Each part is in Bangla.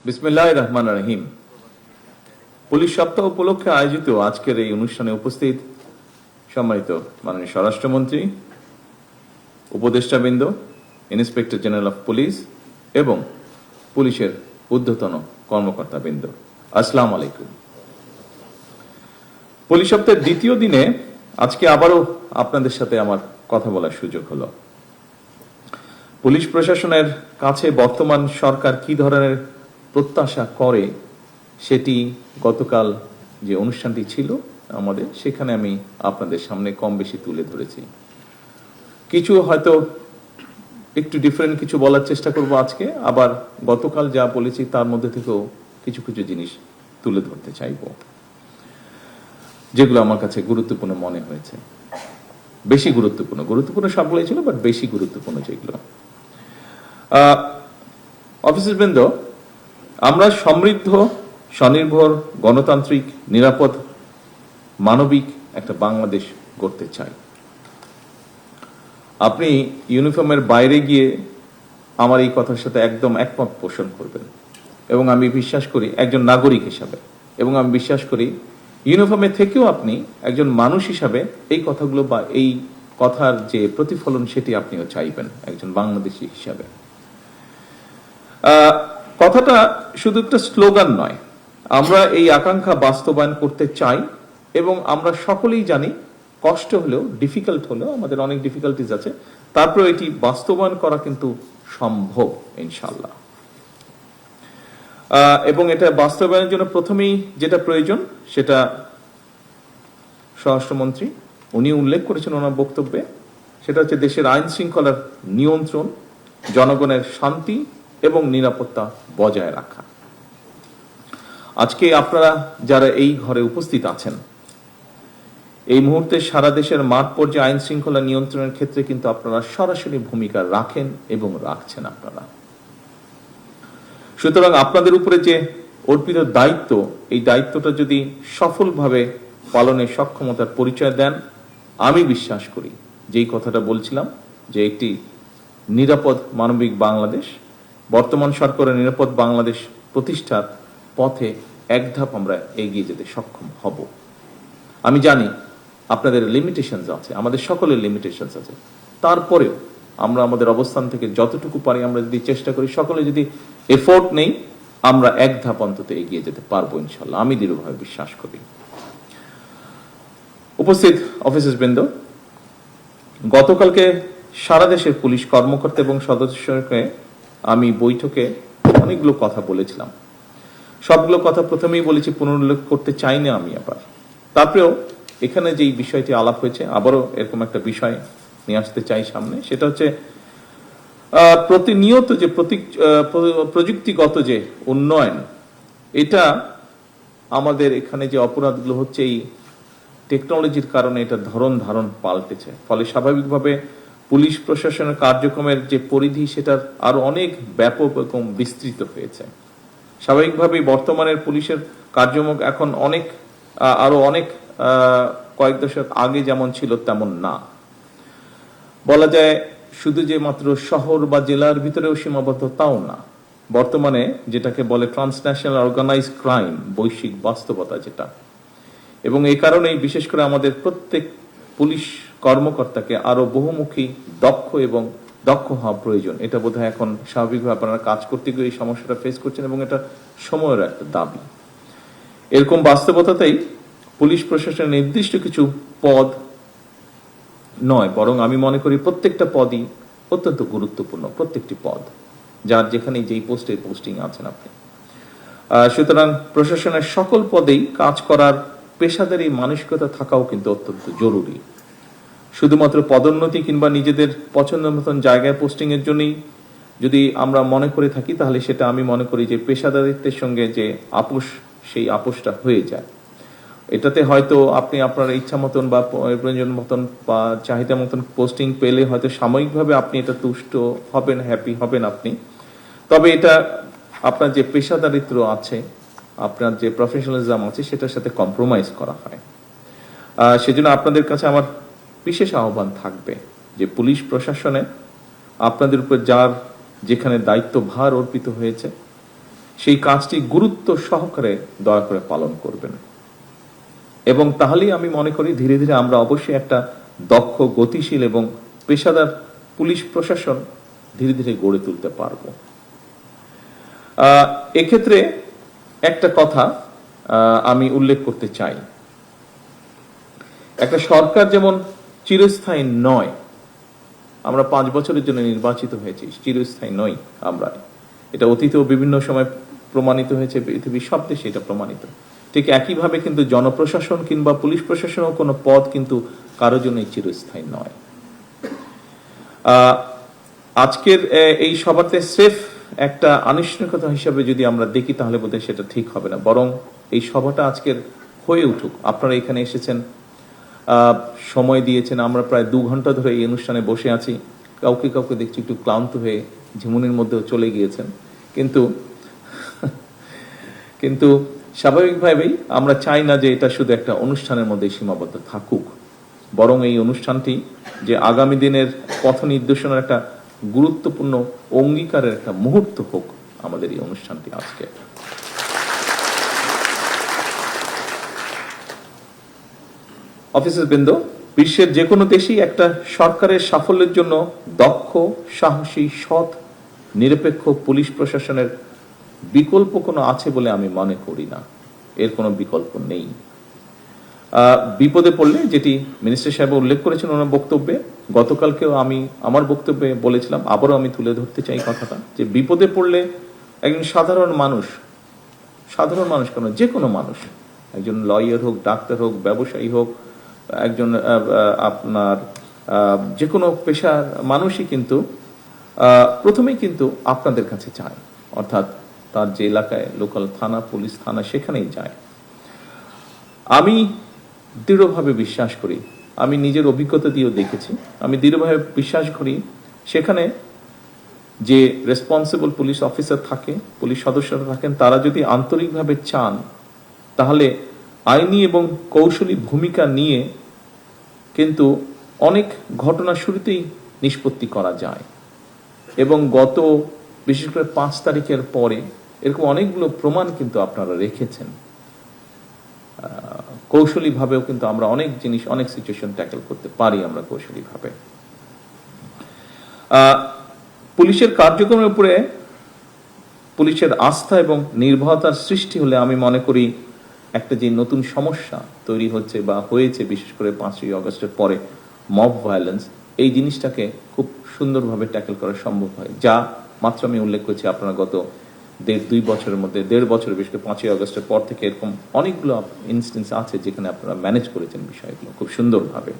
বিসমিল্লাহির রহমানির রহিম। পুলিশ সপ্তাহ উপলক্ষে আয়োজিত আজকের এই অনুষ্ঠানে উপস্থিত সম্মানিত মাননীয় স্বরাষ্ট্রমন্ত্রী, উপদেষ্টাবৃন্দ, ইন্সপেক্টর জেনারেল অফ পুলিশ এবং পুলিশের ঊর্ধ্বতন কর্মকর্তাবৃন্দ, আসসালামু আলাইকুম। পুলিশ সপ্তাহের দ্বিতীয় দিনে আজকে আবারও আপনাদের সাথে আমার কথা বলার সুযোগ হলো। পুলিশ প্রশাসনের কাছে বর্তমান সরকার কি ধরনের প্রত্যাশা করে সেটি গতকাল যে অনুষ্ঠানটি ছিল আমাদের, সেখানে আমি আপনাদের সামনে কম বেশি তুলে ধরেছি। কিছু হয়তো একটু ডিফারেন্ট কিছু বলার চেষ্টা করব আজকে, আবার গতকাল যা বলেছি তার মধ্যে থেকেও কিছু কিছু জিনিস তুলে ধরতে চাইব যেগুলো আমার কাছে গুরুত্বপূর্ণ মনে হয়েছে। বেশি গুরুত্বপূর্ণ সবগুলোই ছিল, বাট বেশি গুরুত্বপূর্ণ যেগুলো। অফিসারবৃন্দ, আমরা সমৃদ্ধ, স্বনির্ভর, গণতান্ত্রিক, নিরাপদ, মানবিক একটা বাংলাদেশ গড়তে চাই। আপনি ইউনিফর্মের বাইরে গিয়ে আমার এই কথার সাথে একদম একমত পোষণ করবেন, এবং আমি বিশ্বাস করি একজন নাগরিক হিসাবে, এবং আমি বিশ্বাস করি ইউনিফর্মে থেকেও আপনি একজন মানুষ হিসাবে এই কথাগুলো বা এই কথার যে প্রতিফলন সেটি আপনিও চাইবেন একজন বাংলাদেশী হিসাবে। কথাটা শুধু একটা স্লোগান নয়, আমরা এই আকাঙ্ক্ষা বাস্তবায়ন করতে চাই, এবং আমরা সকলেই জানি কষ্ট হলেও, ডিফিকাল্ট হলেও, আমাদের অনেক ডিফিকাল্টিজ আছে, তারপর এটি বাস্তবায়ন করা কিন্তু সম্ভব ইনশাল্লাহ। এবং এটা বাস্তবায়নের জন্য প্রথমেই যেটা প্রয়োজন সেটা স্বরাষ্ট্রমন্ত্রী উনি উল্লেখ করেছেন ওনার বক্তব্যে, সেটা হচ্ছে দেশের আইন শৃঙ্খলার নিয়ন্ত্রণ, জনগণের শান্তি এবং নিরাপত্তা বজায় রাখা। আজকে আপনারা যারা এই ঘরে উপস্থিত আছেন, এই মুহূর্তে সারা দেশের মাঠ পর্যায়ে আইন শৃঙ্খলা নিয়ন্ত্রণের ক্ষেত্রে কিন্তু আপনারা সরাসরি ভূমিকা রাখেন এবং রাখছেন আপনারা। সুতরাং আপনাদের উপরে যে অর্পিত দায়িত্ব, এই দায়িত্বটা যদি সফলভাবে পালনের সক্ষমতার পরিচয় দেন, আমি বিশ্বাস করি যেই কথাটা বলছিলাম যে একটি নিরাপদ মানবিক বাংলাদেশ, বর্তমান সরকারের নিরাপদ বাংলাদেশ প্রতিষ্ঠার পথে এক ধাপ আমরা এগিয়ে যেতে সক্ষম হব। আমি জানি আপনাদের লিমিটেশনস আছে, আমাদের সকলের লিমিটেশনস আছে, তারপরেও আমরা আমাদের অবস্থান থেকে যতটুকু পারি আমরা যদি চেষ্টা করি, সকলে যদি এফোর্ট নেই, আমরা এক ধাপ অন্তত এগিয়ে যেতে পারবো ইনশাল্লাহ, আমি দৃঢ়ভাবে বিশ্বাস করি। উপস্থিত অফিসারবৃন্দ, গতকালকে সারা দেশের পুলিশ কর্মকর্তা এবং সদস্যকে আমি বৈঠকে অনেকগুলো কথা বলেছিলাম। সবগুলো কথা প্রথমেই বলেছি, পুনরুল্লেখ করতে চাই না আমি আবার। তারপরেও এখানে যেই বিষয়টি আলাপ হয়েছে, আবারও এরকম একটা বিষয় নিয়ে আসতে চাই সামনে, সেটা হচ্ছে প্রতিনিয়ত যে প্রযুক্তিগত যে উন্নয়ন, এটা আমাদের এখানে যে অপরাধগুলো হচ্ছে এই টেকনোলজির কারণে এটা ধারণ পাল্টেছে। ফলে স্বাভাবিকভাবে পুলিশ প্রশাসনের কার্যক্রমের যে পরিধি সেটার আরো অনেক ব্যাপক এবং বিস্তৃত হয়েছে। স্বাভাবিকভাবেই বর্তমানের পুলিশের কার্যক্রম এখন আরো অনেক কয়েক দশক আগে যেমন ছিল তেমন না। বলা যায় শুধু যে মাত্র শহর বা জেলার ভিতরেও সীমাবদ্ধ তাও না, বর্তমানে যেটাকে বলে ট্রান্সন্যাশনাল অর্গানাইজ ক্রাইম, বৈশ্বিক বাস্তবতা যেটা, এবং এই কারণেই বিশেষ করে আমাদের প্রত্যেক পুলিশ কর্মকর্তাকে আরো বহুমুখী, দক্ষ হওয়া প্রয়োজন। এটা বোধহয় এখন স্বাভাবিকভাবে আপনারা কাজ করতে গিয়ে এই সমস্যাটা ফেস করছেন, এবং এটা সময়ের একটা দাবি। এরকম বাস্তবতাতেই পুলিশ প্রশাসনের নির্দিষ্ট কিছু পদ নয়, বরং আমি মনে করি প্রত্যেকটা পদই অত্যন্ত গুরুত্বপূর্ণ, প্রত্যেকটি পদ যার যেখানে যেই পোস্টিং আছেন আপনি। সুতরাং প্রশাসনের সকল পদেই কাজ করার পেশাদারী মানসিকতা থাকাও কিন্তু অত্যন্ত জরুরি। শুধুমাত্র পদোন্নতি কিংবা নিজেদের পছন্দ মতন জায়গায় পোস্টিং এর জন্যই যদি আমরা মনে করে থাকি, তাহলে সেটা আমি মনে করি যে পেশাদারিত্বের সঙ্গে যে আপোষ, সেই আপোষটা হয়ে যায়। এটাতে হয়তো আপনি আপনার ইচ্ছা মতন বা প্রয়োজন মতন বা চাহিদা মতন পোস্টিং পেলে হয়তো সাময়িকভাবে আপনি এটা তুষ্ট হবেন, হ্যাপি হবেন আপনি, তবে এটা আপনার যে পেশাদারিত্ব আছে, আপনার যে প্রফেশনালিজম আছে, সেটার সাথে কম্প্রোমাইজ করা হয়। সেজন্য আপনাদের কাছে আমার বিশেষ আহ্বান থাকবে যে পুলিশ প্রশাসনে আপনাদের উপর যার যেখানে দায়িত্ব ভার অর্পিত হয়েছে, সেই কাজটি গুরুত্ব সহকারে দয়া করে পালন করবেন। এবং তাহলেই আমি মনে করি ধীরে ধীরে আমরা অবশ্যই একটা দক্ষ, গতিশীল এবং পেশাদার পুলিশ প্রশাসন ধীরে ধীরে গড়ে তুলতে পারব। এক্ষেত্রে একটা কথা আমি উল্লেখ করতে চাই, একটা সরকার যেমন চিরস্থায়ী নয়, আমরা 5 বছরের জন্য নির্বাচিত হয়েছি, চিরস্থায়ী নই আমরা, এটা অতীতেও বিভিন্ন সময় প্রমাণিত হয়েছে, পৃথিবীর সব দেশে এটা প্রমাণিত। ঠিক একইভাবে কিন্তু জনপ্রশাসন কিংবা পুলিশ প্রশাসনও কোনো পদ কিন্তু কারোর জন্যই চিরস্থায়ী নয়। আজকের এই সভাতে স্রেফ একটা আনুষ্ঠানিকতা হিসাবে যদি আমরা দেখি তাহলে বোধহয় সেটা ঠিক হবে না, বরং এই সভাটা আজকের হয়ে উঠুক। আপনারা এখানে এসেছেন, সময় দিয়েছেন, আমরা প্রায় 2 ঘন্টা ধরে এই অনুষ্ঠানে বসে আছি, কাউকে কাউকে দেখছি একটু ক্লান্ত হয়ে ঝিমুনির মধ্যেও চলে গিয়েছেন, কিন্তু স্বাভাবিকভাবেই আমরা চাই না যে এটা শুধু একটা অনুষ্ঠানের মধ্যে সীমাবদ্ধ থাকুক, বরং এই অনুষ্ঠানটি যে আগামী দিনের পথ নির্দেশনার একটা গুরুত্বপূর্ণ অঙ্গীকারের একটা মুহূর্ত হোক আমাদের এই অনুষ্ঠানটি আজকে। অফিসার বৃন্দ, বিশ্বের যে কোনো দেশেই একটা সরকারের সাফল্যের জন্য দক্ষ, সাহসী, সৎ, নিরপেক্ষ পুলিশ প্রশাসনের বিকল্প কোনো আছে বলে আমি মনে করি না, এর কোনো বিকল্প নেই। বিপদে পড়লে, যেটি মিনিস্টার সাহেব উল্লেখ করেছেন ওনার বক্তব্যে, গতকালকেও আমি আমার বক্তব্যে বলেছিলাম, আবারও আমি তুলে ধরতে চাই কথাটা, যে বিপদে পড়লে একজন সাধারণ মানুষ কেন, যে কোনো মানুষ, একজন লয়ার হোক, ডাক্তার হোক, ব্যবসায়ী হোক, একজন আপনার যে কোনো পেশার মানুষই কিন্তু প্রথমেই কিন্তু আপনাদের কাছে চায়, অর্থাৎ তার যে এলাকায় লোকাল থানা, পুলিশ থানা, সেখানেই যায়। আমি দৃঢ়ভাবে বিশ্বাস করি, আমি নিজের অভিজ্ঞতা দিয়েও দেখেছি, আমি দৃঢ়ভাবে বিশ্বাস করি সেখানে যে রেসপন্সিবল পুলিশ অফিসার থাকে, পুলিশ সদস্যরা থাকেন, তারা যদি আন্তরিকভাবে চান তাহলে আইনি এবং কৌশলী ভূমিকা নিয়ে কিন্তু অনেক ঘটনা শুরুতেই নিষ্পত্তি করা যায়। এবং বিশেষ করে 5 তারিখের পরে এরকম অনেকগুলো প্রমাণ কিন্তু আপনারা রেখেছেন। কৌশলী ভাবেও কিন্তু আমরা অনেক জিনিস, অনেক সিচুয়েশন ট্যাকেল করতে পারি আমরা কৌশলী ভাবে। পুলিশের কার্যক্রমের উপরে পুলিশের আস্থা এবং নির্ভরতার সৃষ্টি হলে আমি মনে করি একটা যে নতুন সমস্যা তৈরি হচ্ছে বা হয়েছে, বিশেষ করে 5ই আগস্টের পরে মব ভায়োলেন্স, এই জিনিসটাকে খুব সুন্দরভাবে ট্যাকেল করা সম্ভব হয়, যা মাত্র আমি উল্লেখ করছি। আপনারা গত 1.5-2 বছরের মধ্যে, 1.5 বছরের, বিশেষ করে 5ই আগস্টের পর থেকে এরকম অনেকগুলো ইনস্টেন্স আছে যেখানে আপনারা ম্যানেজ করেছেন বিষয়গুলো খুব সুন্দরভাবে।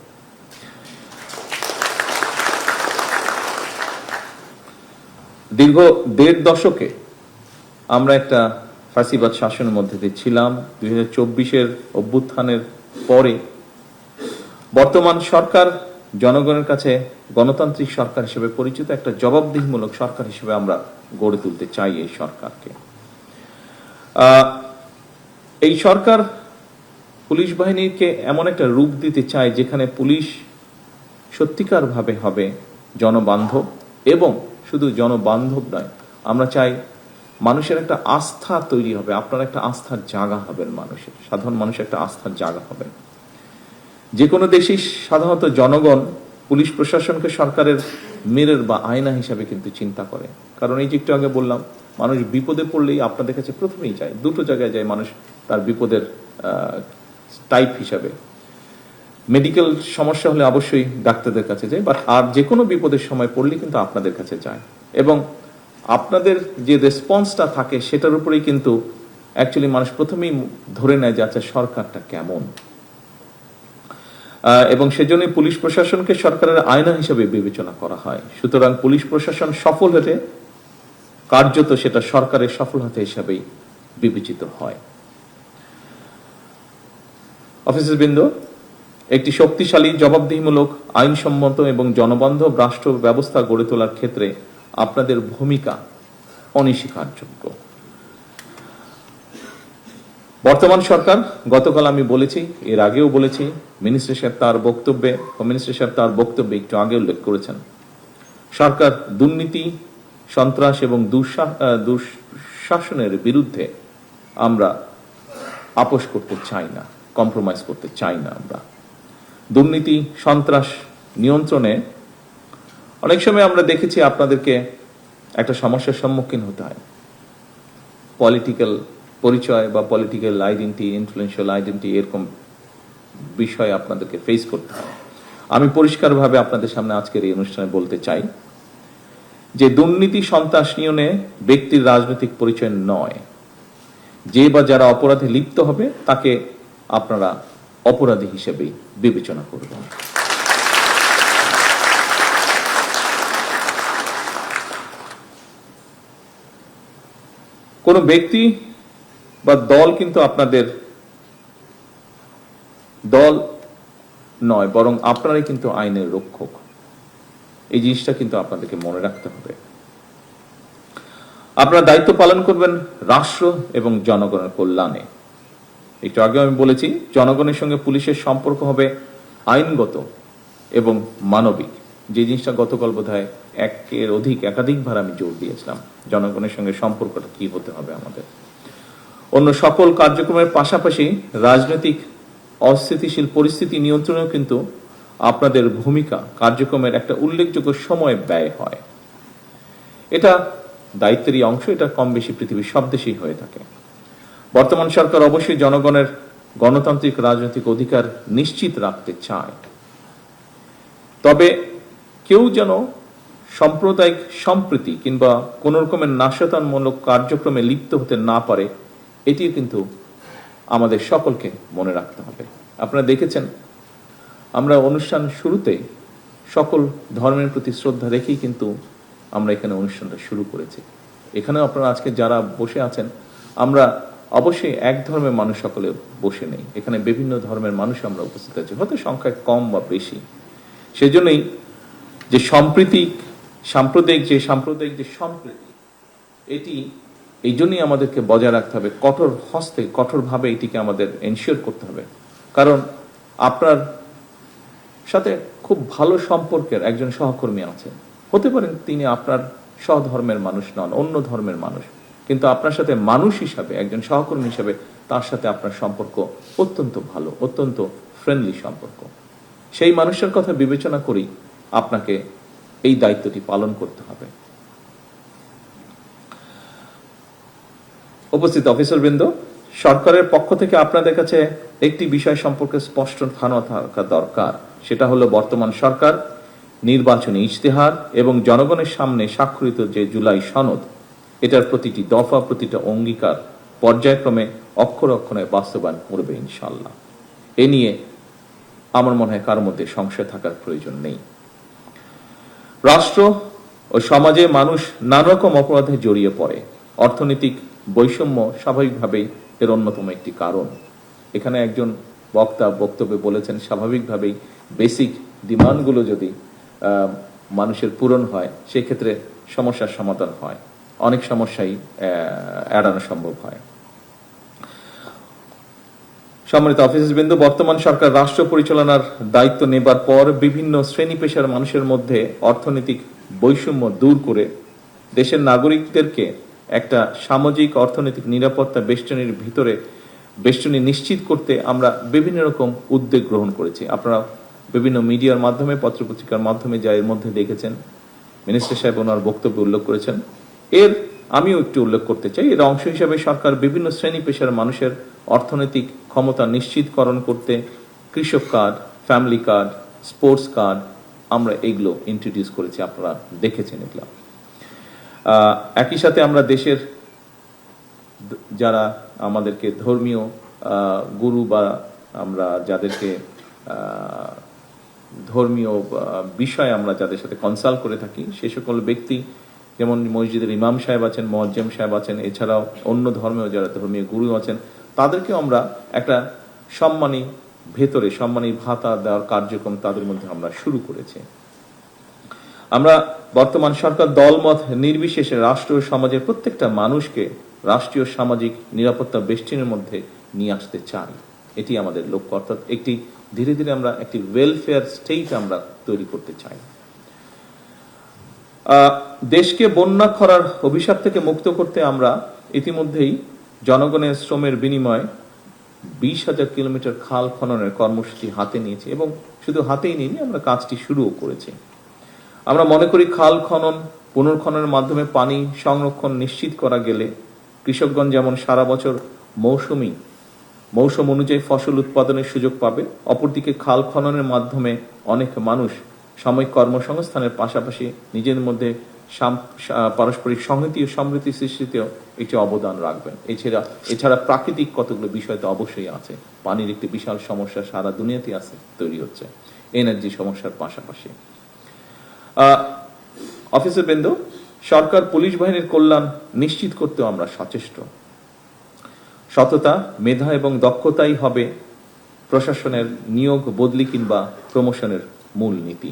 দীর্ঘ 1.5 দশকে আমরা একটা ফাঁসিবাদ শাসনের মধ্যে দিয়ে ছিলাম। 2024-এর অভ্যুত্থানের পরে বর্তমান সরকার জনগণের কাছে গণতান্ত্রিক সরকার হিসেবে পরিচিত, একটা জবাবদিহিমূলক সরকার হিসেবে আমরা গড়ে তুলতে চাই এই সরকারকে। এই সরকার পুলিশ বাহিনীকে এমন একটা রূপ দিতে চায় যেখানে পুলিশ সত্যিকার ভাবে হবে জনবান্ধব, এবং শুধু জনবান্ধব নয়, আমরা চাই মানুষের একটা আস্থা তৈরি হবে, আপনারা একটা আস্থার জায়গা হবেন, মানুষের, সাধারণ মানুষের একটা আস্থার জায়গা হবেন। যে কোনো দেশেই সাধারণত জনগণ পুলিশ প্রশাসনকে সরকারের মিরর বা আয়না হিসাবে কিন্তু চিন্তা করে, কারণ এই যে একটু আগে বললাম, মানুষ বিপদে পড়লেই আপনাদের কাছে প্রথমেই যায়, দুটো জায়গায় যায় মানুষ তার বিপদের টাইপ হিসাবে। মেডিকেল সমস্যা হলে অবশ্যই ডাক্তারদের কাছে যায়, বাট আর যে কোনো বিপদের সময় পড়লে কিন্তু আপনাদের কাছে যায়, এবং আপনাদের যে রেসপন্সটা থাকে সেটার উপরেই কিন্তু অ্যাকচুয়ালি মানুষ প্রথমেই ধরে নেয় যে আচ্ছা সরকারটা কেমন। এবং সেজন্য পুলিশ প্রশাসনকে সরকারের আয়না হিসেবে বিবেচনা করা হয়। সুতরাং পুলিশ প্রশাসন সফল হতে কার্যত সেটা সরকারের সফলতা হিসাবেই বিবেচিত হয়। অফিসারবৃন্দ, একটি শক্তিশালী, জবাবদিহিমূলক, আইনসম্মত এবং জনবান্ধব রাষ্ট্র ব্যবস্থা গড়ে তোলার ক্ষেত্রে আপনাদের ভূমিকা অনস্বীকারযোগ্য। বর্তমান সরকার, গতকাল আমি বলেছি, এর আগেও বলেছি, মিনিস্টার সাহেব তার বক্তব্যে একটু আগে উল্লেখ করেছেন, সরকার দুর্নীতি, সন্ত্রাস এবং শাসনের বিরুদ্ধে আমরা আপোষ করতে চাই না, কম্প্রোমাইজ করতে চাই না। আমরা দুর্নীতি সন্ত্রাস নিয়ন্ত্রণে অনেক সময় আমরা দেখেছি আপনাদেরকে একটা সমস্যার সম্মুখীন হতে হয়। পলিটিক্যাল পরিচয় বা পলিটিক্যাল আইডেন্টি, ইনফ্লুয়েন্সিয়াল আইডেন্টি, এরকম বিষয় আপনাদেরকে ফেস করতে হয়। আমি পরিষ্কারভাবে আপনাদের সামনে আজকের এই অনুষ্ঠানে বলতে চাই যে দুর্নীতি সন্ত্রাস নিয়ন্ত্রণে ব্যক্তির রাজনৈতিক পরিচয় নয়। যে বা যারা অপরাধে লিপ্ত হবে তাকে আপনারা অপরাধী হিসেবে বিবেচনা করবেন। কোন ব্যক্তি বা দল কিন্তু আপনাদের দল নয়, বরং আপনারাই কিন্তু আইনের রক্ষক। এই জিনিসটা কিন্তু আপনাদেরকে মনে রাখতে হবে। আপনারা দায়িত্ব পালন করবেন রাষ্ট্র এবং জনগণের কল্যাণে। একটু আগে আমি বলেছি, জনগণের সঙ্গে পুলিশের সম্পর্ক হবে আইনগত এবং মানবিক। যে জিনিসটা গতকাল বোধহয় একাধিকবার আমি জোর দিয়েছিলাম, জনগণের সঙ্গে সম্পর্কটা কি হতে হবে আমাদের। অন্য সকল কার্যক্রমের পাশাপাশি রাজনৈতিক অস্থিতিশীল পরিস্থিতি নিয়ন্ত্রণেও কিন্তু আপনাদের ভূমিকা কার্যক্রমের একটা উল্লেখযোগ্য সময় ব্যয় হয়। এটা দায়িত্বেরই অংশ, এটা কম বেশি পৃথিবীর সব দেশেই হয়ে থাকে। বর্তমান সরকার অবশ্যই জনগণের গণতান্ত্রিক রাজনৈতিক অধিকার নিশ্চিত রাখতে চায়, তবে কেউ যেন সাম্প্রদায়িক সম্প্রীতি কিংবা কোন রকমের নাশকতামূলক কার্যক্রমে লিপ্ত হতে না পারে, এটিও কিন্তু আমাদের সকলকে মনে রাখতে হবে। আপনারা দেখেছেন, আমরা অনুষ্ঠান শুরুতে সকল ধর্মের প্রতি শ্রদ্ধা রেখেই কিন্তু আমরা এখানে অনুষ্ঠানটা শুরু করেছি। এখানে আপনারা আজকে যারা বসে আছেন, আমরা অবশ্যই এক ধর্মের মানুষ সকলে বসে নেই, এখানে বিভিন্ন ধর্মের মানুষ আমরা উপস্থিত আছি, হয়তো সংখ্যায় কম বা বেশি। সেজন্যই যে সাম্প্রদায়িক যে সম্প্রীতি, এটি এই জন্যই আমাদেরকে বজায় রাখতে হবে, কঠোরভাবে এটিকে আমাদের এনশিওর করতে হবে। কারণ আপনার সাথে খুব ভালো সম্পর্কের একজন সহকর্মী আছেন, হতে পারেন তিনি আপনার সহধর্মের মানুষ নন, অন্য ধর্মের মানুষ, কিন্তু আপনার সাথে মানুষ হিসাবে, একজন সহকর্মী হিসাবে তার সাথে আপনার সম্পর্ক অত্যন্ত ভালো, অত্যন্ত ফ্রেন্ডলি সম্পর্ক। সেই মানুষের কথা বিবেচনা করেই আপনাকে এই দায়িত্বটি পালন করতে হবে। উপস্থিত অফিসারবৃন্দ, সরকারের পক্ষ থেকে আপনাদের কাছে একটি বিষয় সম্পর্কে স্পষ্ট ধারণা থাকা দরকার। সেটা হলো, বর্তমান সরকার নির্বাচনী ইশতেহার এবং জনগণের সামনে স্বাক্ষরিত যে জুলাই সনদ, এটার প্রতিটি দফা, প্রতিটা অঙ্গীকার পর্যায়ক্রমে অক্ষরে অক্ষরে বাস্তবায়ন করবে ইনশাআল্লাহ। এ নিয়ে আমার মনে হয় কারোর মধ্যে সংশয় থাকার প্রয়োজন নেই। রাষ্ট্র ও সমাজে মানুষ নানা রকম অপরাধে জড়িয়ে পড়ে। অর্থনৈতিক বৈষম্য স্বাভাবিকভাবেই এর অন্যতম একটি কারণ। এখানে একজন বক্তা বক্তব্যে বলেছেন, স্বাভাবিকভাবেই বেসিক ডিমান্ডগুলো যদি মানুষের পূরণ হয়, সেক্ষেত্রে সমস্যার সমাধান হয়, অনেক সমস্যাই এড়ানো সম্ভব হয়। সম্মানিত অফিসারবৃন্দ, বর্তমান সরকার রাষ্ট্র পরিচালনার দায়িত্ব নেবার পর বিভিন্ন শ্রেণী পেশার মানুষের মধ্যে অর্থনৈতিক বৈষম্য দূর করে দেশের নাগরিকদেরকে একটা সামাজিক অর্থনৈতিক নিরাপত্তা বেষ্টনী নিশ্চিত করতে আমরা বিভিন্ন রকম উদ্যোগ গ্রহণ করেছি। আপনারা বিভিন্ন মিডিয়ার মাধ্যমে, পত্রপত্রিকার মাধ্যমে যা এর মধ্যে দেখেছেন, মিনিস্টার সাহেব ওনার বক্তব্যে উল্লেখ করেছেন। আমিও একটু উল্লেখ করতে চাই, এর অংশ হিসাবে সরকার বিভিন্ন শ্রেণী পেশার মানুষের অর্থনৈতিক ক্ষমতা নিশ্চিতকরণ করতে কৃষক card, family card, sports card, আমরা এগুলো ইন্ট্রোডিউস করেছি, আপনারা দেখেছেন এগুলো। একই সাথে আমরা দেশের যারা আমাদেরকে ধর্মীয় গুরু বা আমরা যাদেরকে ধর্মীয় বিষয়ে আমরা যাদের সাথে কনসাল্ট করে থাকি, সে সকল ব্যক্তি, যেমন মসজিদের ইমাম সাহেব আছেন, মুয়াজ্জিম সাহেব আছেন, এছাড়াও অন্য ধর্মেও যারা ধর্মীয় গুরু আছেন, তাদেরকেও আমরা একটা সম্মানী ভাতা দেওয়ার কার্যক্রম তাদের মধ্যে আমরা শুরু করেছি। আমরা বর্তমান সরকার দলমত নির্বিশেষে রাষ্ট্র ও সমাজের প্রত্যেকটা মানুষকে রাষ্ট্রীয় সামাজিক নিরাপত্তা বেষ্টনীর মধ্যে নিয়ে আসতে চাই, এটি আমাদের লক্ষ্য। অর্থাৎ ধীরে ধীরে আমরা একটি ওয়েলফেয়ার স্টেট আমরা তৈরি করতে চাই। দেশকে বন্যা খরার অভিশাপ থেকে মুক্ত করতে আমরা ইতিমধ্যেই জনগণের শ্রমের বিনিময়ে 20,000 কিলোমিটার খাল খননের কর্মসূচি হাতে নিয়েছি এবং শুধু হাতেই নিইনি, আমরা কাজটি শুরুও করেছি। আমরা মনে করি খাল খনন পুনর্খননের মাধ্যমে পানি সংরক্ষণ নিশ্চিত করা গেলে কৃষকগণ যেমন সারা বছর মৌসুম অনুযায়ী ফসল উৎপাদনের সুযোগ পাবে, অপরদিকে খাল খননের মাধ্যমে অনেক মানুষ সাময়িক কর্মসংস্থানের পাশাপাশি নিজের মধ্যে পারস্পরিক সংহতি ও সমৃদ্ধি সৃষ্টিতেও একটি অবদান রাখবেন। এছাড়া প্রাকৃতিক কতগুলো বিষয় তো অবশ্যই আছে। পানির একটি বিশাল সমস্যা সারা দুনিয়াতে আছে, তৈরি হচ্ছে এনার্জি সমস্যার পাশাপাশি। অফিসার বৃন্দ, সরকার পুলিশ বাহিনীর কল্যাণ নিশ্চিত করতেও আমরা সচেষ্ট। সততা, মেধা এবং দক্ষতাই হবে প্রশাসনের নিয়োগ, বদলি কিংবা প্রমোশনের মূল নীতি।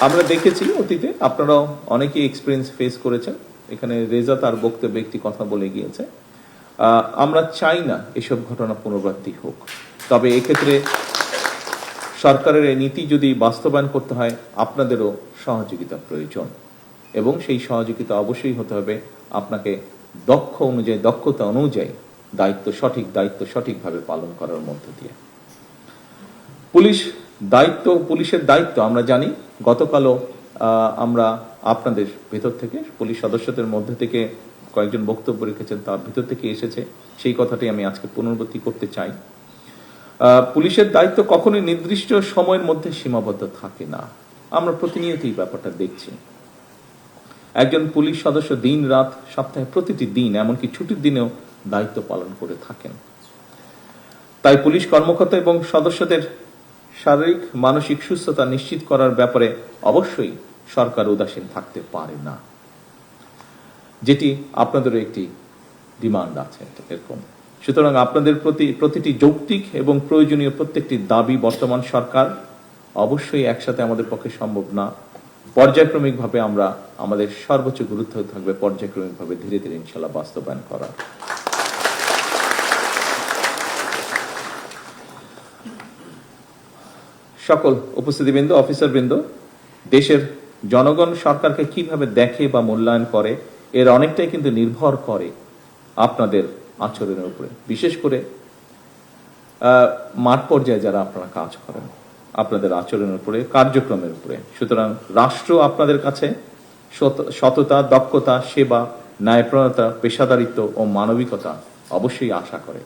আমরা দেখেছি অতীতে, আপনারাও অনেকেই এক্সপিরিয়েন্স ফেস করেছেন। এখানে রেজা তার বক্তব্যে একটি কথা বলে গিয়েছে, আমরা চাই না এসব ঘটনা পুনরাবৃত্তি হোক, তবে এক্ষেত্রে সরকারের এই নীতি যদি বাস্তবায়ন করতে হয় আপনাদেরও সহযোগিতা প্রয়োজন এবং সেই সহযোগিতা অবশ্যই হতে হবে আপনাকে দক্ষতা অনুযায়ী দায়িত্ব সঠিকভাবে পালন করার মধ্য দিয়ে। পুলিশের দায়িত্ব আমরা জানি। গতকালও আমরা আপনাদের ভেতর থেকে পুলিশ সদস্যদের মধ্যে থেকে কয়েকজন বক্তব্য রেখেছেন, তার ভিতর থেকে এসেছে, সেই কথাটি আমি আজকে পুনরাবৃত্তি করতে চাই। পুলিশের দায়িত্ব কখনোই নির্দিষ্ট সময়ের মধ্যে সীমাবদ্ধ থাকে না। আমরা প্রতিনিয়তই ব্যাপারটা দেখছি। একজন পুলিশ সদস্য দিন রাত সপ্তাহে প্রতিটি দিন, এমনকি ছুটির দিনেও দায়িত্ব পালন করে থাকেন। তাই পুলিশ কর্মকর্তা এবং সদস্যদের শারীরিক মানসিক সুস্থতা নিশ্চিত করার ব্যাপারে অবশ্যই সরকার উদাসীন থাকতে পারে না, যেটি আপনাদেরও একটি ডিমান্ড আছে এরকম। সুতরাং আপনাদের প্রতিটি যৌক্তিক এবং প্রয়োজনীয় প্রত্যেকটি দাবি বর্তমান সরকার অবশ্যই একসাথে আমাদের পক্ষে সম্ভব না, পর্যায়ক্রমিকভাবে আমরা আমাদের সর্বোচ্চ গুরুত্ব থাকবে পর্যায়ক্রমিকভাবে ধীরে ধীরে ইনশাল্লাহ বাস্তবায়ন করা। সকল উপস্থিতিবৃন্দ, অফিসারবৃন্দ, দেশের জনগণ সরকারকে কিভাবে দেখে বা মূল্যায়ন করে এর অনেকটাই কিন্তু নির্ভর করে আপনাদের আচরণের উপরে, বিশেষ করে মাঠ পর্যায়ে যারা আপনারা কাজ করেন, আপনাদের আচরণের উপরে, কার্যক্রমের উপরে। সুতরাং রাষ্ট্র আপনাদের কাছে সততা, দক্ষতা, সেবা, ন্যায়প্রণতা, পেশাদারিত্ব ও মানবিকতা অবশ্যই আশা করে।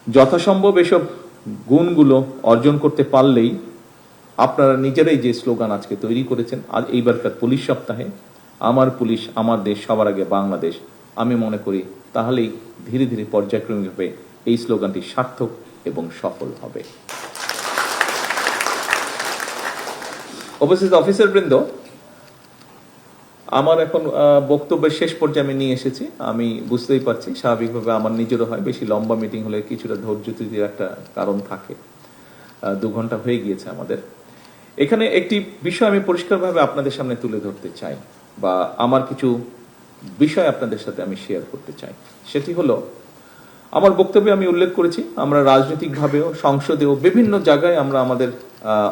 যথাসম্ভব এসব গুণগুলো অর্জন করতে পারলেই আপনারা নিজেরাই যে স্লোগান আজকে তৈরি করেছেন আজ এইবারকার পুলিশ সপ্তাহে, আমার পুলিশ আমার দেশ সবার আগে বাংলাদেশ, আমি মনে করি তাহলেই ধীরে ধীরে পর্যায়ক্রমিকভাবে এই স্লোগানটি সার্থক এবং সফল হবে। উপস্থিত অফিসারবৃন্দ, আমার এখন বক্তব্যের শেষ পর্যায়ে আমি নিয়ে এসেছি। আমি বুঝতেই পারছি স্বাভাবিকভাবে আমার নিজেরও হয়, বেশি লম্বা মিটিং হলে কিছুটা ধৈর্যচ্যুতির একটা কারণ থাকে। 2 ঘন্টা হয়ে গিয়েছে আমাদের। এখানে একটি বিষয় আমি পরিষ্কারভাবে আপনাদের সামনে তুলে ধরতে চাই, বা আমার কিছু বিষয় আপনাদের সাথে আমি শেয়ার করতে চাই। সেটি হলো, আমার বক্তব্যে আমি উল্লেখ করেছি আমরা রাজনৈতিকভাবেও সংসদেও বিভিন্ন জায়গায় আমরা আমাদের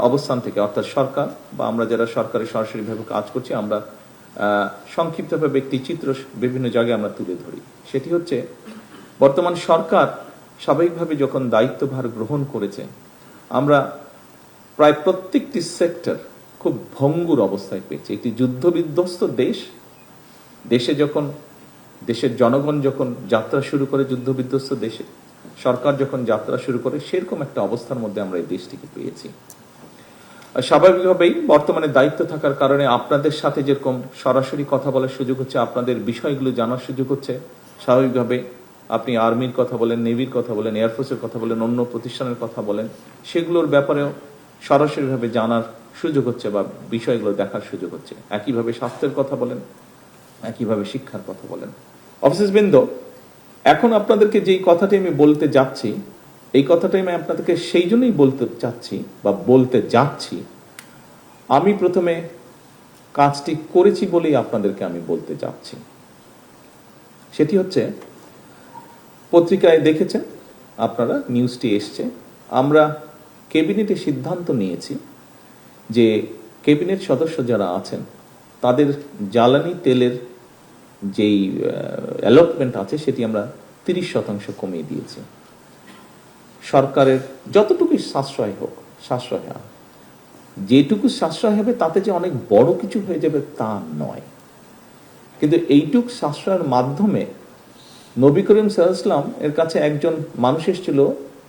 অবস্থান থেকে, অর্থাৎ সরকার বা আমরা যারা সরকারে সরাসরিভাবে কাজ করছি, আমরা সংক্ষিপ্তভাবে একটি চিত্র বিভিন্ন জায়গায় আমরা তুলে ধরি। সেটি হচ্ছে, বর্তমান সরকার স্বাভাবিকভাবে যখন দায়িত্বভার গ্রহণ করেছে, আমরা প্রায় প্রত্যেকটি সেক্টর খুব ভঙ্গুর অবস্থায় পেয়েছি। একটি যুদ্ধবিধ্বস্ত দেশের জনগণ যখন যাত্রা শুরু করে, যুদ্ধবিধ্বস্ত দেশে সরকার যখন যাত্রা শুরু করে, সেরকম একটা অবস্থার মধ্যে আমরা এই দেশটিকে পেয়েছি। স্বাভাবিকভাবেই বর্তমানে দায়িত্ব থাকার কারণে আপনাদের সাথে যেরকম সরাসরি কথা বলার সুযোগ হচ্ছে, আপনাদের বিষয়গুলো জানার সুযোগ হচ্ছে, স্বাভাবিকভাবে আপনি আর্মির কথা বলেন, নেভির কথা বলেন, এয়ারফোর্সের কথা বলেন, অন্য প্রতিষ্ঠানের কথা বলেন, সেগুলোর ব্যাপারেও সরাসরিভাবে জানার সুযোগ হচ্ছে বা বিষয়গুলো দেখার সুযোগ হচ্ছে। একইভাবে স্বাস্থ্যের কথা বলেন, একইভাবে শিক্ষার কথা বলেন। অফিসারবৃন্দ, এখন আপনাদেরকে যেই কথাটি আমি বলতে যাচ্ছি, এই কথাটাই আমি আপনাদেরকে সেই জন্যই বলতে চাচ্ছি বা বলতে যাচ্ছি, আমি প্রথমে কাজটি করেছি বলেই আপনাদেরকে আমি বলতে যাচ্ছি। সেটি হচ্ছে, পত্রিকায় দেখেছেন আপনারা, নিউজটি এসছে, আমরা ক্যাবিনেটে সিদ্ধান্ত নিয়েছি যে ক্যাবিনেট সদস্য যারা আছেন তাদের জ্বালানি তেলের যেই অ্যালটমেন্ট আছে সেটি আমরা 30% কমিয়ে দিয়েছি। সরকারের যতটুকু সাশ্রয় হোক, সাশ্রয় হয়, যেটুকু সাশ্রয় হবে তাতে যে অনেক বড় কিছু হয়ে যাবে তা নয়, কিন্তু এইটুক সাশ্রয়ের মাধ্যমে নবী করিম সাল্লাল্লাহু আলাইহি ওয়াসাল্লাম এর কাছে একজন মানুষ এসেছিল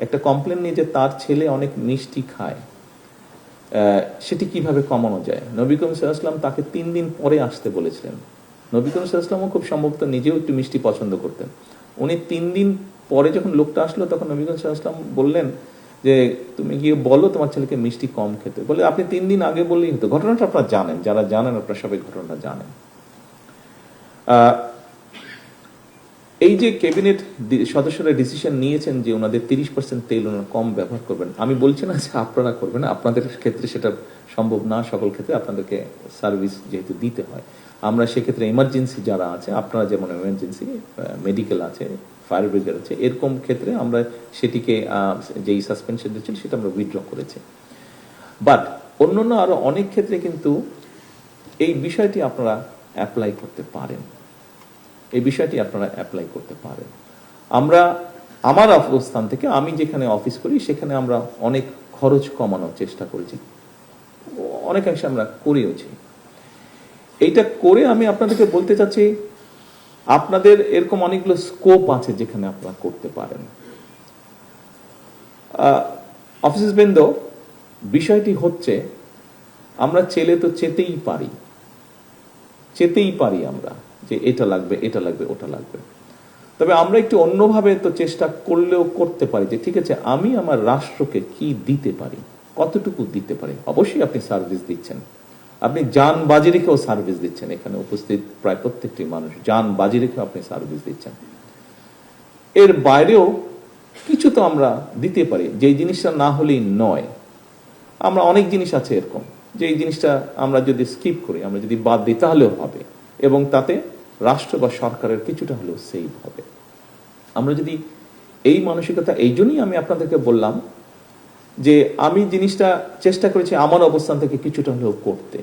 একটা কমপ্লেন নিয়ে যে তার ছেলে অনেক মিষ্টি খায়, সেটি কিভাবে কমানো যায়। নবী করিম সাল্লাল্লাহু আলাইহি ওয়াসাল্লাম তাকে 3 দিন পরে আসতে বলেছিলেন। নবী করিম সাল্লাল্লাহু আলাইহি ওয়াসাল্লামও খুব সম্ভবত নিজেও একটু মিষ্টি পছন্দ করতেন। উনি 3 দিন পরে যখন লোকটা আসলো তখন নবী করিম সাল্লাল্লাহু আলাইহি ওয়াসাল্লাম বললেন যে তুমি গিয়ে বলো তোমার ছেলেকে মিষ্টি কম খেতে। বলে আপনি 3 দিন আগে বললেই হতো। ঘটনাটা আপনারা জানেন, যারা জানেন আপনারা সবাই ঘটনাটা জানেন। এই যে ক্যাবিনেট সদস্যরা ডিসিশন নিয়েছেন যে ওনাদের 30% তেল ওনারা কম ব্যবহার করবেন, আমি বলছি না যে আপনারা করবেন, আপনাদের ক্ষেত্রে সেটা সম্ভব না, সকল ক্ষেত্রে আপনাদেরকে সার্ভিস যেহেতু দিতে হয়। আমরা সেক্ষেত্রে এমার্জেন্সি যারা আছে, আপনারা যেমন এমার্জেন্সি মেডিকেল আছে, ফায়ার ব্রিগেড আছে, এরকম ক্ষেত্রে আমরা সেটিকে যেই সাসপেনশন দিচ্ছিল সেটা আমরা উইথড্র করেছি। বাট অন্যান্য আরো অনেক ক্ষেত্রে কিন্তু এই বিষয়টি আপনারা অ্যাপ্লাই করতে পারেন, এই বিষয়টি আপনারা অ্যাপ্লাই করতে পারেন। আমরা আমার অবস্থান থেকে, আমি যেখানে অফিস করি সেখানে আমরা অনেক খরচ কমানোর চেষ্টা করেছি, অনেকাংশে আমরা করেওছি। এইটা করে আমি আপনাদেরকে বলতে চাচ্ছি আপনাদের এরকম অনেকগুলো স্কোপ আছে যেখানে আপনারা করতে পারেন। অফিসার বৃন্দ, বিষয়টি হচ্ছে আমরা চেলে তো চেতেই পারি আমরা যে এটা লাগবে, এটা লাগবে, ওটা লাগবে। তবে আমরা একটু অন্যভাবে তো চেষ্টা করলেও করতে পারি যে ঠিক আছে আমি আমার রাষ্ট্রকে কি দিতে পারি, কতটুকু দিতে পারি। অবশ্যই আপনি সার্ভিস দিচ্ছেন, আপনি জান বাজি রেখেও সার্ভিস দিচ্ছেন, এখানে উপস্থিত প্রায় প্রত্যেকটি মানুষ জান বাজি রেখেও আপনি সার্ভিস দিচ্ছেন। এর বাইরেও কিছু তো আমরা দিতে পারি, যে জিনিসটা না হলেই নয়। আমরা অনেক জিনিস আছে এরকম যে এই জিনিসটা আমরা যদি স্কিপ করি, আমরা যদি বাদ দিই তাহলেও হবে, এবং তাতে রাষ্ট্র বা সরকারের কিছুটা হলেও সেভ হবে। আমরা যদি এই মানসিকতা, এই জন্যই আমি আপনাদেরকে বললাম যে আমি জিনিসটা চেষ্টা করেছি আমার অবস্থান থেকে কিছুটা হলেও করতে,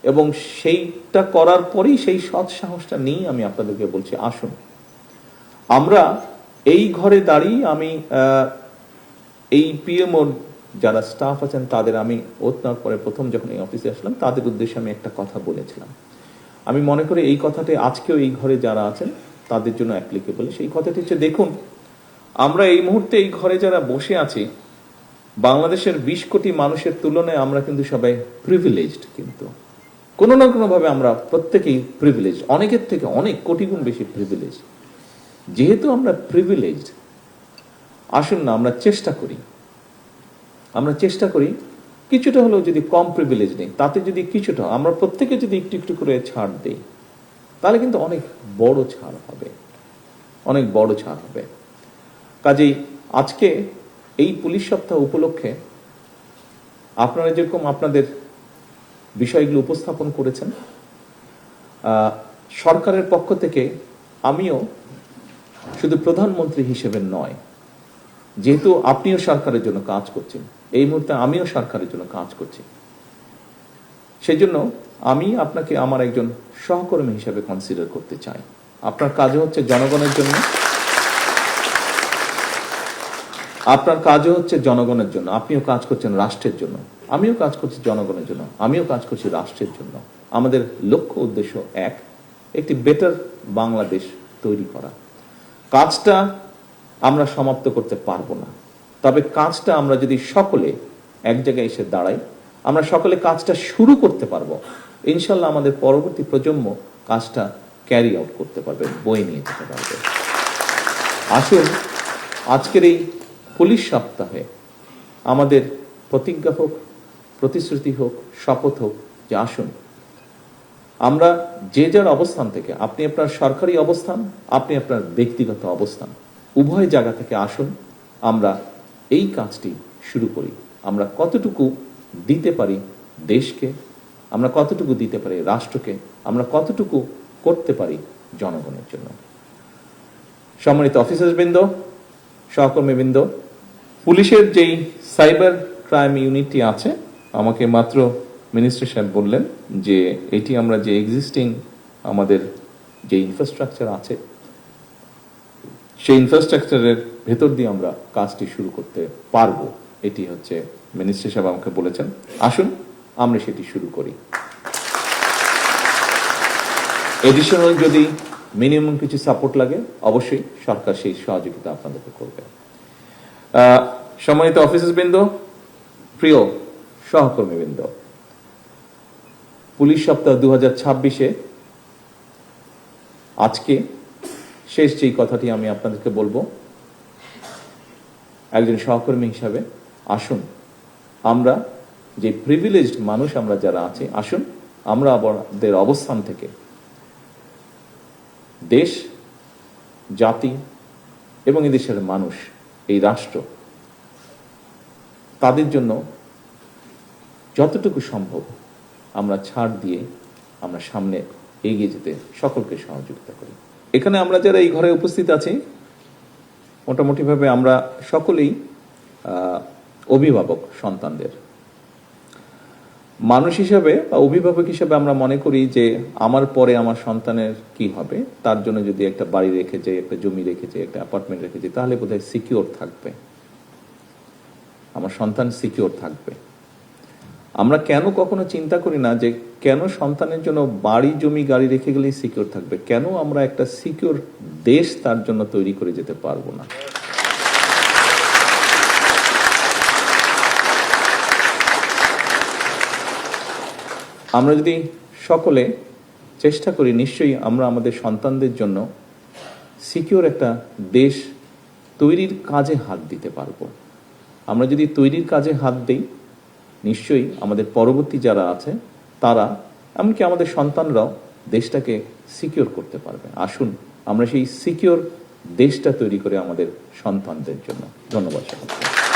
এবং সেইটা করার পরেই সেই সৎ সাহসটা নিয়ে আমি আপনাদেরকে বলছি আসুন আমরা এই ঘরে দাঁড়িয়ে, আমি এই পিএমওর যারা স্টাফ আছেন তাদের আমি ওতনার পরে প্রথম যখন এই অফিসে আসলাম তাদের উদ্দেশ্যে আমি একটা কথা বলেছিলাম। আমি মনে করি এই কথাটি আজকেও এই ঘরে যারা আছেন তাদের জন্য অ্যাপ্লিকেবল। সেই কথাটি হচ্ছে, দেখুন আমরা এই মুহূর্তে এই ঘরে যারা বসে আছি, বাংলাদেশের 20 কোটি মানুষের তুলনায় আমরা কিন্তু সবাই প্রিভিলেজড, কিন্তু কোনো না কোনো ভাবে আমরা প্রত্যেকেই প্রিভিলেজড, অনেকের থেকে অনেক কোটি গুণ বেশি প্রিভিলেজড। যেহেতু আমরা প্রিভিলেজড, আসুন না আমরা চেষ্টা করি কিছুটা হলেও যদি কম প্রিভিলেজ নেই, তাতে যদি কিছুটা আমরা প্রত্যেকে যদি একটু একটু করে ছাড় দেই, তাহলে কিন্তু অনেক বড় ছাড় হবে। কাজেই আজকে এই পুলিশ সপ্তাহ উপলক্ষে আপনারা যেরকম আপনাদের বিষয়গুলো উপস্থাপন করেছেন, সরকারের পক্ষ থেকে আমিও শুধু প্রধানমন্ত্রী হিসেবে নয়, যেহেতু আপনিও সরকারের জন্য কাজ করছেন, এই মুহূর্তে আমিও সরকারের জন্য কাজ করছি, সেই জন্য আমি আপনাকে আমার একজন সহকর্মী হিসেবে কনসিডার করতে চাই। আপনার কাজও হচ্ছে জনগণের জন্য, আপনিও কাজ করছেন রাষ্ট্রের জন্য, আমিও কাজ করছি জনগণের জন্য, আমিও কাজ করছি রাষ্ট্রের জন্য। আমাদের লক্ষ্য উদ্দেশ্য একটি বেটার বাংলাদেশ তৈরি করা। কাজটা আমরা সমাপ্ত করতে পারবো না, তবে কাজটা আমরা যদি সকলে এক জায়গায় এসে দাঁড়াই, আমরা সকলে কাজটা শুরু করতে পারবো। ইনশাল্লাহ আমাদের পরবর্তী প্রজন্ম কাজটা ক্যারি আউট করতে পারবে, বয়ে নিয়ে যেতে পারবে। আসুন আজকের এই পুলিশ সপ্তাহে আমাদের প্রতিজ্ঞা হোক, প্রতিশ্রুতি হোক, শপথ হোক যে আসুন আমরা যে যার অবস্থান থেকে, আপনি আপনার সরকারি অবস্থান, আপনি আপনার ব্যক্তিগত অবস্থান, উভয় জায়গা থেকে আসুন আমরা এই কাজটি শুরু করি। আমরা কতটুকু দিতে পারি দেশকে, আমরা কতটুকু দিতে পারি রাষ্ট্রকে, আমরা কতটুকু করতে পারি জনগণের জন্য। সম্মানিত অফিসারবৃন্দ, সহকর্মীবৃন্দ, পুলিশের যেই সাইবার ক্রাইম ইউনিটটি আছে, আমাকে মাত্র মিনিস্টার সাহেব বললেন যে এটি আমরা যে এক্সিস্টিং আমাদের যে ইনফ্রাস্ট্রাকচার আছে সেই ইনফ্রাস্ট্রাকচারের ভেতর দিয়ে আমরা কাজটি শুরু করতে পারবো, এটি হচ্ছে মিনিস্টার সাহেব আমাকে বলেছেন। আসুন আমরা সেটি শুরু করি। এডিশনাল যদি মিনিমাম কিছু সাপোর্ট লাগে অবশ্যই সরকার সেই সহযোগিতা আপনাদেরকে করবে। সম্মানিত অফিসারবৃন্দ, প্রিয় সহকর্মীবৃন্দ, পুলিশ সপ্তাহ 2026-এ আজকে শেষ যেই কথাটি আমি আপনাদেরকে বলবো, একজন সহকর্মী হিসাবে আসুন আমরা যে প্রিভিলেজড মানুষ আমরা যারা আছি, আসুন আমরা আমাদের অবস্থান থেকে দেশ, জাতি এবং এদেশের মানুষ, এই রাষ্ট্র, তাদের জন্য যতটুকু সম্ভব আমরা ছাড় দিয়ে আমরা সামনে এগিয়ে যেতে সকলকে সহযোগিতা করি। এখানে আমরা যারা এই ঘরে উপস্থিত আছি মোটামুটিভাবে আমরা সকলেই অভিভাবক সন্তানদের। মানুষ হিসাবে বা অভিভাবক হিসাবে আমরা মনে করি যে আমার পরে আমার সন্তানের কি হবে, তার জন্য যদি একটা বাড়ি রেখে যাই, একটা জমি রেখে যাই, একটা অ্যাপার্টমেন্ট রেখে যাই, তাহলে বোধহয় সিকিউর থাকবে, আমার সন্তান সিকিউর থাকবে। আমরা কেন কখনো চিন্তা করি না যে কেন সন্তানের জন্য বাড়ি, জমি, গাড়ি রেখে গেলেই সিকিউর থাকবে, কেন আমরা একটা সিকিউর দেশ তার জন্য তৈরি করে যেতে পারবো না। আমরা যদি সকলে চেষ্টা করি, নিশ্চয়ই আমরা আমাদের সন্তানদের জন্য সিকিউর একটা দেশ তৈরির কাজে হাত দিতে পারবো। আমরা যদি তৈরির কাজে হাত দিই, নিশ্চয়ই আমাদের পরবর্তী যারা আছে তারা, এমনকি আমাদের সন্তানরাও দেশটাকে সিকিউর করতে পারবে। আসুন আমরা সেই সিকিউর দেশটা তৈরি করে আমাদের সন্তানদের জন্য। ধন্যবাদ সকলকে।